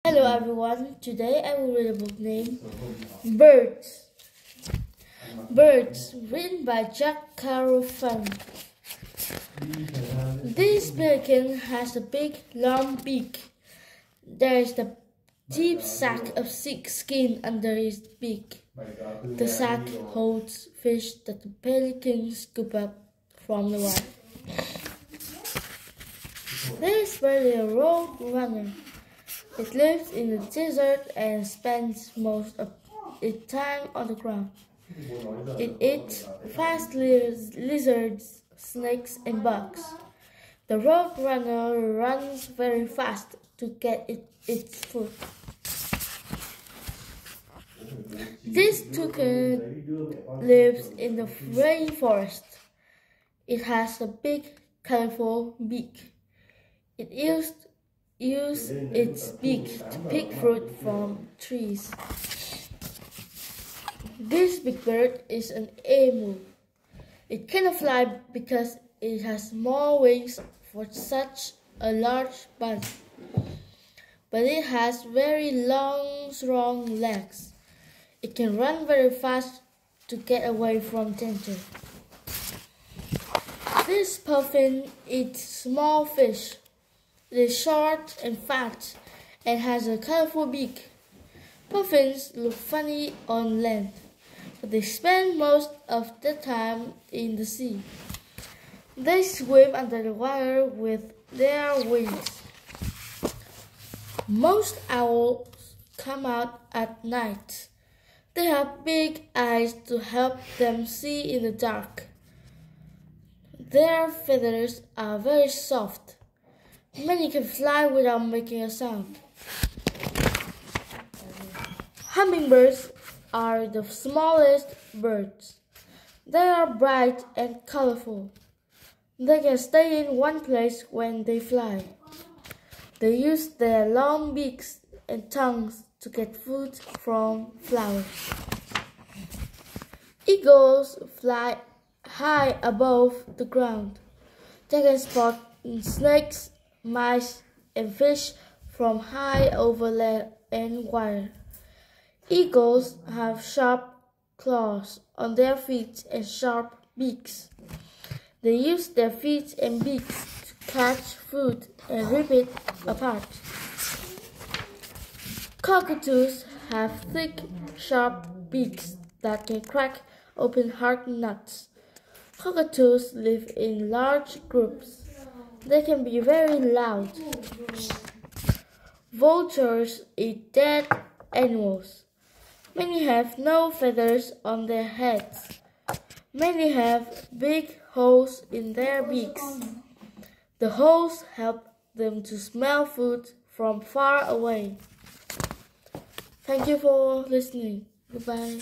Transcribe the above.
Hello everyone, today I will read a book named Birds. Birds, written by Jack Kerouac. This pelican has a big, long beak. There is a deep sack of thick skin under his beak. The sack holds fish that the pelican scoops up from the water. There is barely a road runner. It lives in the desert and spends most of its time on the ground. It eats fast lizards, snakes, and bugs. The roadrunner runs very fast to get its food. This toucan lives in the rainforest. It has a big, colorful beak. It uses its beak to pick fruit from trees. This big bird is an emu. It cannot fly because it has small wings for such a large body. But it has very long, strong legs. It can run very fast to get away from danger. This puffin eats small fish. It is short and fat and has a colorful beak. Puffins look funny on land, but they spend most of their time in the sea. They swim under the water with their wings. Most owls come out at night. They have big eyes to help them see in the dark. Their feathers are very soft. Many can fly without making a sound. Hummingbirds are the smallest birds. They are bright and colorful. They can stay in one place when they fly. They use their long beaks and tongues to get food from flowers. Eagles fly high above the ground. They can spot snakes, mice, and fish from high over land and water. Eagles have sharp claws on their feet and sharp beaks. They use their feet and beaks to catch food and rip it apart. Cockatoos have thick, sharp beaks that can crack open hard nuts. Cockatoos live in large groups. They can be very loud. Vultures eat dead animals. Many have no feathers on their heads. Many have big holes in their beaks. The holes help them to smell food from far away. Thank you for listening. Goodbye.